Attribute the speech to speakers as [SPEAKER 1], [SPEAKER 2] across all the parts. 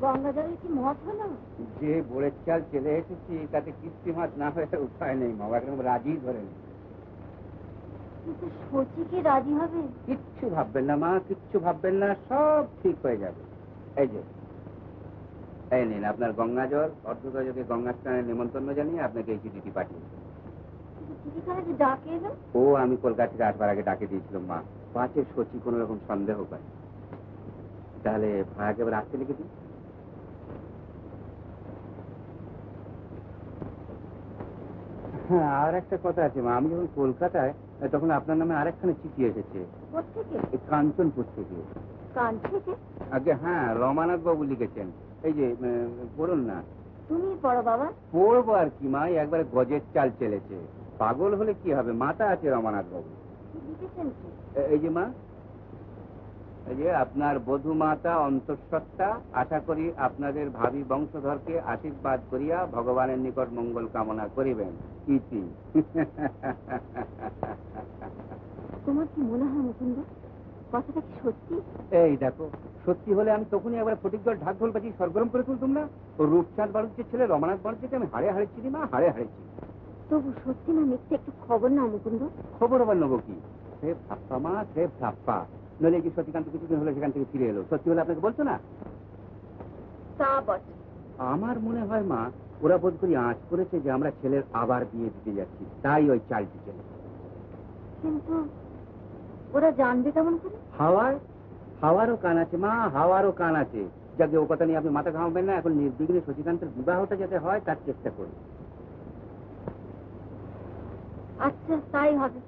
[SPEAKER 1] গঙ্গা জলের কি মত হলো?
[SPEAKER 2] যে বোরের চাল চলে এসেছি তাতে কৃত্রিমাত না হয়ে উপায় নেই মা, একদম রাজি ধরে নেই।
[SPEAKER 1] কিন্তু সচি কি রাজি হবে?
[SPEAKER 2] কিচ্ছু ভাববেন না মা, কিচ্ছু ভাববেন না, সব ঠিক হয়ে যাবে। এই যে এই নিন আপনার গঙ্গা জল, অর্ধযোগে গঙ্গা স্নানের নিমন্ত্রণ জানিয়ে আপনাকে এই চিঠিটি পাঠিয়েছি।
[SPEAKER 1] চিঠিখানা যে ডাকে এলো?
[SPEAKER 2] ও আমি কলকাতা থেকে আসবার আগে ডাকে দিয়েছিলাম মা, পাঁচের সচি কোন রকম সন্দেহ পায়। তাহলে ভাইয়াকে এবার আসতে লিখে দিই। হ্যাঁ, আর একটা কথা আছে মা, আমি যখন কলকাতায় তখন আপনার নামে আরেকখানে চিঠি এসেছে।
[SPEAKER 1] কোত্থেকে?
[SPEAKER 2] কাঞ্চনপুর থেকে।
[SPEAKER 1] কান থেকে?
[SPEAKER 2] আগে হ্যাঁ, রমানাথ বাবু লিখেছেন। এই যে পড়ুন না।
[SPEAKER 1] তুমি পড়ো বাবা।
[SPEAKER 2] পড়বো আর কি মা, একবারে গজের চাল চলেছে। পাগল হলে কি হবে, মাথা আছে রমানাথ বাবু।
[SPEAKER 1] লিখেছেন কি?
[SPEAKER 2] এই যে মা, এই যে আপনার বধূ মাতা অন্তঃসত্ত্বা আশা করি আপনাদের ভাবি বংশধরকে আশীর্বাদ করিয়া ভগবানের নিকট মঙ্গল কামনা করিবেন। ইতি।
[SPEAKER 1] তোমার কি মনে হয় মুকুন্দ, কথাটা কি সত্যি?
[SPEAKER 2] এই দেখো, সত্যি হলে আমি তখনই একবার ফটিক জল ঢাক ঢোল বাজিয়ে সরগরম করে তুলতুম না। ও রূপচাঁদ বাড়ুজ্যের ছেলে রমানাথ বাড়ুজ্যকে আমি হাড়ে হাড়ে চিনি মা, হাড়ে হাড়ে চিনি।
[SPEAKER 1] তবু সত্যি না মিথ্যে একটু খবর নাও মুকুন্দ।
[SPEAKER 2] খবর আবার নেবো কি? সে ভাপ্পা মা, সে ভাপ্পা। নইলে কি সত্যিকান্ত কিছুদিন হলো সেখান থেকে ফিরে এলো, সত্যি হলে আপনাকে বলছো না?
[SPEAKER 1] তা বটে।
[SPEAKER 2] আমার মনে হয় মা, ওরা বোধ করি আঁচ করেছে যে আমরা ছেলের আবার বিয়ে দিতে যাচ্ছি, তাই ওই চালটি চলে।
[SPEAKER 1] কিন্তু ওরা জানবে কেমন করে?
[SPEAKER 2] হাওয়ারও কান আছে মা, হাওয়ারও কান আছে। যাকে ও কথা নিয়ে আপনি মাথা ঘামাবেন না, এখন নির্বিঘ্নে শশীকান্তের বিবাহটা যাতে হয় তার চেষ্টা করি।
[SPEAKER 1] আচ্ছা, তাই হবে।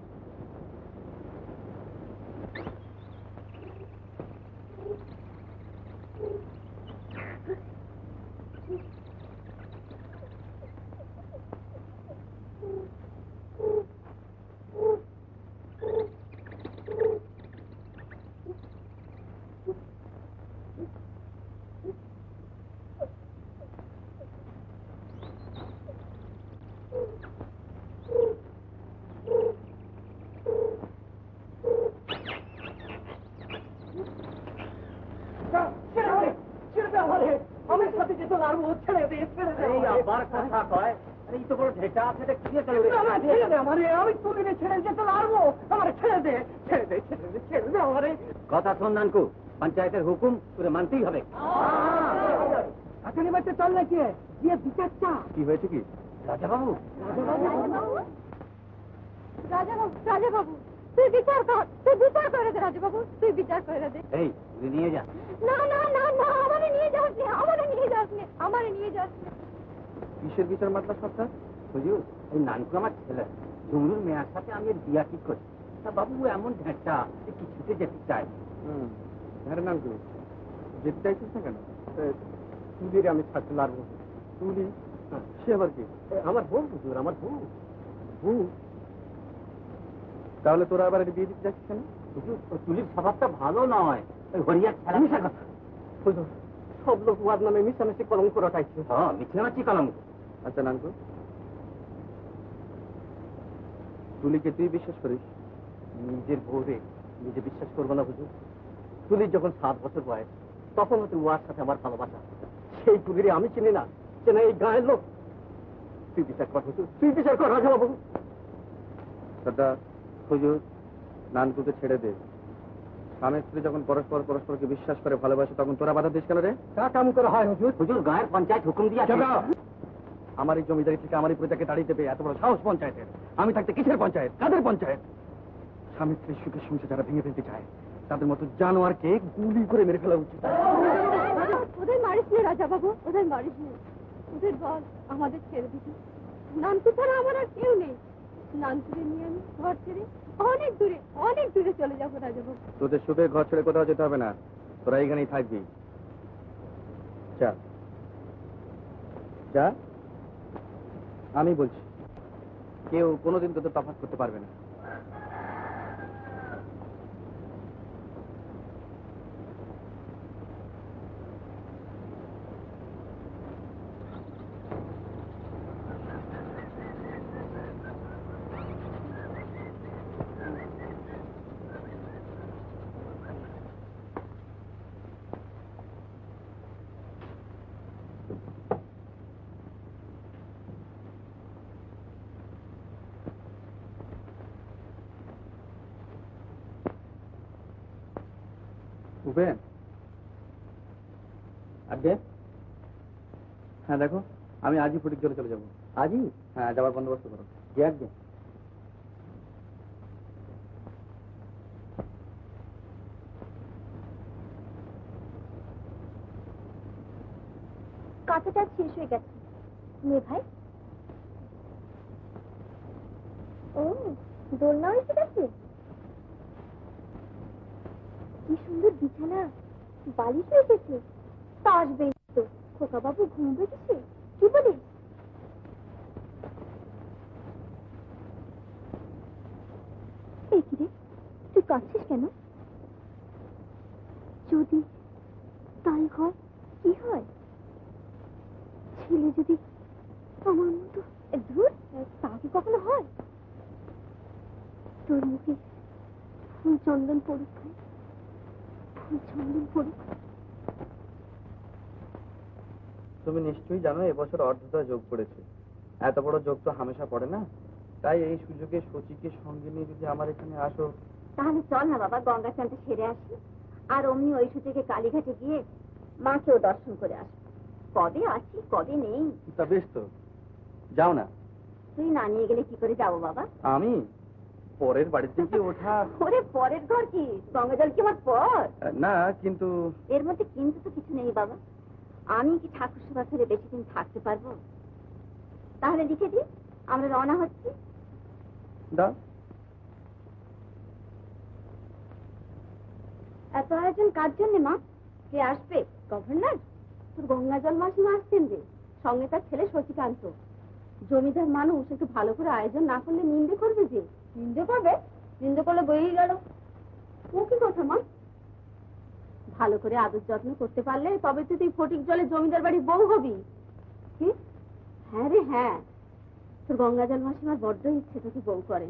[SPEAKER 2] কথা শোন নানকু, পঞ্চায়েতের হুকুম তোরে মানতেই হবে। চল নাকি গিয়ে বিচারটা কি হয়েছে কি? রাজাবাবু,
[SPEAKER 1] রাজাবাবু তুই বিচার কর, তুই বিচার করে দে রাজাবাবু, তুই বিচার করে দে।
[SPEAKER 2] এই তুই নিয়ে যা।
[SPEAKER 1] না না না না, আমারে নিয়ে যাস নি, আমারে নিয়ে যাস নি, আমারে নিয়ে যাস নি।
[SPEAKER 2] কিসের বিচার মাতলা সরকার? হুজুর, এই নানকু আমার ছেলে ঝুমরুর মেয়ের সাথে আমি বিয়া ঠিক করছি। তা বাবু এমন ঢেঁটা কিছুতে যেতে চাই। হ্যাঁ নানকু, যেতে চাইছিস না কেন? তুলির আমি ছাড়তে পারবো। তুলি সে আবার কি? আমার বউ হুজুর, আমার বউ। বউ? তাহলে তোরা আবার বিয়ে দিতে যাচ্ছিস কেন? হুজুর, তুলির স্বভাবটা ভালো নয়, ওই হরিয়ার খেলা মিশা কথা। হুজুর, সব লোক ওয়ার নামে মিশামিশি কলঙ্ক রটাইছে। হ্যাঁ, মিশামিশি কলঙ্ক। আচ্ছা নানকু, তুলিকে তুই বিশ্বাস করিস? নিজের বউরে নিজে বিশ্বাস করবো না হুজুর? তুলির যখন 7 বছর বয়স তখন হতে ওয়ার সাথে আমার ভালোবাসা। সেই তুলিরে আমি চিনি না, চেনা এই গায়ের লোক। তুই বিচার কর হুজুর, তুই বিচার কর রাজাবাবু। দাদা হুজুর, নানকুকে ছেড়ে দে। স্বামী স্ত্রী যখন পরস্পর পরস্পরকে বিশ্বাস করে ভালোবাসে তখন তোরা বাধা দিস কেন রে? তা কাম করে হয় হুজুর? হুজুর, গায়ের পঞ্চায়েত হুকুম দিয়ে আমার এই জমিদারি থেকে আমার এই প্রজাকে তাড়িয়ে দেবে এত বড় সাহস পঞ্চায়েতের? আমি থাকতে কিসের পঞ্চায়েত? কাদের পঞ্চায়েত? স্বামী স্ত্রীর সুখের সংসার যারা ভেঙে ফেলতে চায় তাদের মতো জানোয়ারকে গুলি করে মেরে ফেলা উচিত।
[SPEAKER 1] ওদের মারিস নি রাজাবাবু, ওদের মারিস নি। ওদের বল আমাদের ছেড়ে দিবি। নানকু ছাড়া আমার আর কেউ নেই। নানকুকে নিয়ে আমি ঘর ছেড়ে অনেক দূরে চলে যাবো রাজাবাবু।
[SPEAKER 2] তোদের সুখের ঘর ছেড়ে কোথাও যেতে হবে না, তোরা এখানেই থাকবি। যা যা, আমি বলছি, কেউ কোনোদিন তোদের তফাৎ করতে পারবে না। উপেন, আগে হ্যাঁ দেখো, আমি আজই ফটিকজলে চলে যাবো। আজই? হ্যাঁ, যাওয়ার বন্দোবস্ত করো। যে আগে
[SPEAKER 1] কাঁচাটা শেষ হয়ে গেছে। নে ভাই। ও, দোলনা এসে গেছে। কি সুন্দর বিছানা, বালিশ এসেছে। তা আসবে তো, খোকা বাবু ঘুমবে কিসে? কি বলিস? এই কি রে, তুই কাঁদছিস কেন? যদি তাই হয়, কি হয়? ছেলে যদি আমার মতো, ধুর, তা কি কখনো হয়? তোর মুখে ফুল চন্দন পড়ুক, ফুল চন্দন পড়ুক।
[SPEAKER 2] তুমি নিশ্চয়ই জানো এবছর অর্ধতা যোগ পড়েছে। এত বড় যোগ তো হামেশা পড়ে না, তাই এই সুযোগে শচীকে সঙ্গে নিয়ে যদি আমার এখানে আসো।
[SPEAKER 1] তাহলে চল না বাবা, গঙ্গা স্নানটা সেরে আসি, আর অমনি ওই সুযোগে কালীঘাটে গিয়ে মাকেও দর্শন করে আসি। কবে আছি কবে নেই।
[SPEAKER 2] তা বেশ তো, যাও না।
[SPEAKER 1] তুই না নিয়ে গেলে কি করে যাবো বাবা?
[SPEAKER 2] আমি পরের বাড়িতে গিয়ে ওঠা।
[SPEAKER 1] ওরে পরের ঘর কি, গঙ্গা জল কি আমার পর?
[SPEAKER 2] না, কিন্তু
[SPEAKER 1] এর মধ্যে কিন্তু তো কিছু নেই বাবা। আমি কি ঠাকুর সেবা ছেড়ে বেশি দিন থাকতে পারবো? তাহলে লিখে দিই, আমরা রওনা হচ্ছি।
[SPEAKER 2] দাও।
[SPEAKER 1] এত আয়োজন কার জন্য মা? কে আসবে? গভর্নর? তোর গঙ্গা জল মাসিমা আসছেন রে, সঙ্গে তার ছেলে শশীকান্ত। জমিদার মানুষ, একটু ভালো করে আয়োজন না করলে নিন্দে করবে যে। নিন্দে করবে? নিন্দে করলে বইই গেল। ও কি কথা মা? ভালো করে আদর যত্ন করতে পারলে তবে তো তুই ফটিক জলে জমিদার বাড়ির বউ হবি। কি? হ্যাঁ রে হ্যাঁ, তোর গঙ্গা জল মাসিমার বড্ড ইচ্ছে তোকে বউ করে।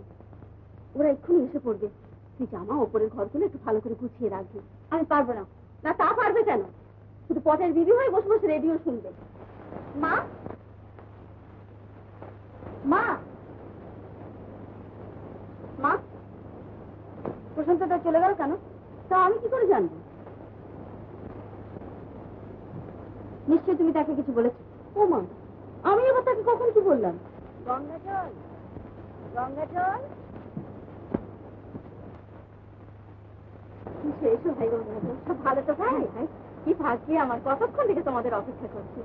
[SPEAKER 1] ওরা এক্ষুনি এসে পড়বে। তুই জামা ওপরের ঘরগুলো একটু ভালো করে গুছিয়ে রাখবি। আমি পারবো না। না, তা পারবে কেন? শুধু পটের বিবি হয়ে বসে বসে রেডিও শুনবে। মা, মা, মা, প্রশান্তটা চলে গেল কেন? তা আমি কি করে জানবো? নিশ্চয়ই তুমি তাকে কিছু বলেছো। ও মা, আমি আবার তাকে কখন কি বললাম? গঙ্গা জল, গঙ্গা জল। এসো ভাই, গঙ্গা জল। সব ভালো তো ভাই? কি ভাগ্যে আমার, কতক্ষণ থেকে তোমাদের অপেক্ষা করছি।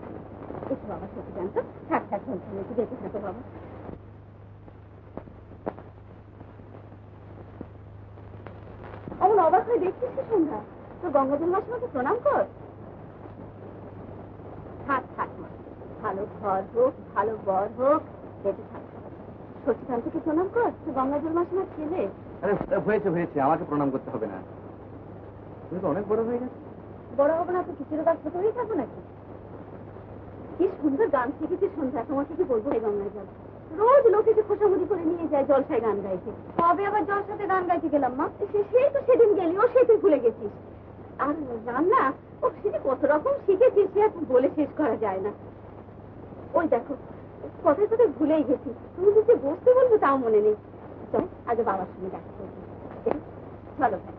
[SPEAKER 1] এসো বাবা, সত্যি জানতো। থাক থাক, ঝলঝল একটু দেখে থাকো বাবা। অমন অবাক হয়ে দেখছিস কি সন্ধ্যা? তো গঙ্গা জল মাসিমাকে প্রণাম কর। থাক থাক মা, ভালো ঘর হোক, ভালো বর হোক, বেঁচে থাক। শশীকান্তকে প্রণাম কর, তো গঙ্গা জল মাসিমার ছেলে।
[SPEAKER 2] আরে হয়েছে হয়েছে, আমাকে প্রণাম করতে হবে না। তুমি তো অনেক বড় হয়ে গেছে।
[SPEAKER 1] বড় হবো না তো কিছুর কাজ ছোটই থাকবো নাকি? কি সুন্দর গান শিখেছি সন্ধ্যা, তোমাকে কি বলবো? এই গঙ্গা জল রোজ লোকেকে খোঁচামুড়ি করে নিয়ে যায় জলসায় গান গাইতে। কবে আবার জলসাতে গান গাইতে গেলাম মা? সেই তো সেদিন গেলি, ও সেই তুই ভুলে গেছিস। আর রান্না, ও সেটা কত রকম শিখেছিস, সে এখন বলে শেষ করা যায় না। ওই দেখো, কথায় কথায় ভুলেই গেছি। তুমি যে বসতে বলবো তাও মনে নেই। চল আগে বাবার সঙ্গে দেখা করবো। চলো ভাই।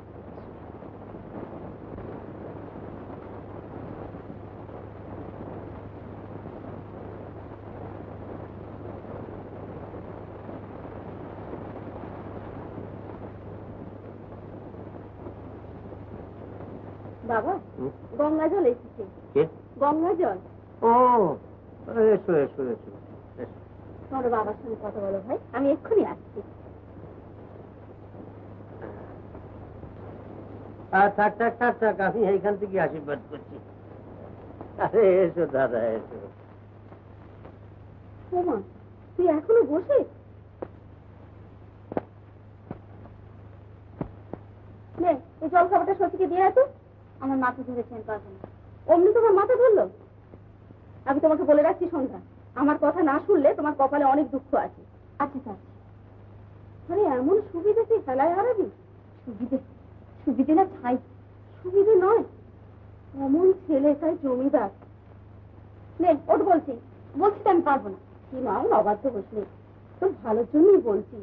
[SPEAKER 1] বাবা, গঙ্গা জল এসেছে। গঙ্গা জল।
[SPEAKER 2] ও, এসো এসো এসো।
[SPEAKER 1] তোমার বাবার সঙ্গে কথা বলো ভাই, আমি এক্ষুনি আসছি।
[SPEAKER 2] থাক থাক থাক থাক, আমি এইখান থেকে আশীর্বাদ করছি। আরে এসো দাদা, এসো।
[SPEAKER 1] ওমা, তুই এখনো বসে? নে, এই জল খাবারটা সত্যিকে দিয়ে এত। আমার মাথা ধরেছেন পারবো না। অমনি তোমার মাথা ধরলো? আমি তোমাকে বলে রাখছি সন্ধ্যা, আমার কথা না শুনলে তোমার কপালে অনেক দুঃখ আছে। আচ্ছা স্যার। আরে এমন সুবিধে তুই ফেলায় হারাবি? সুবিধে? সুবিধে না ছাই। সুবিধে নয়, অমন ছেলে তাই জমিদার। নে ওঠ বলছি। বলছি তো আমি পারবো না। কি মা, অবাধ্য বসলে? তোর ভালোর জন্যই বলছি।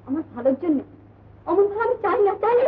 [SPEAKER 1] আমার ভালোর জন্য? অমন ভালো আমি চাই না, চাই না।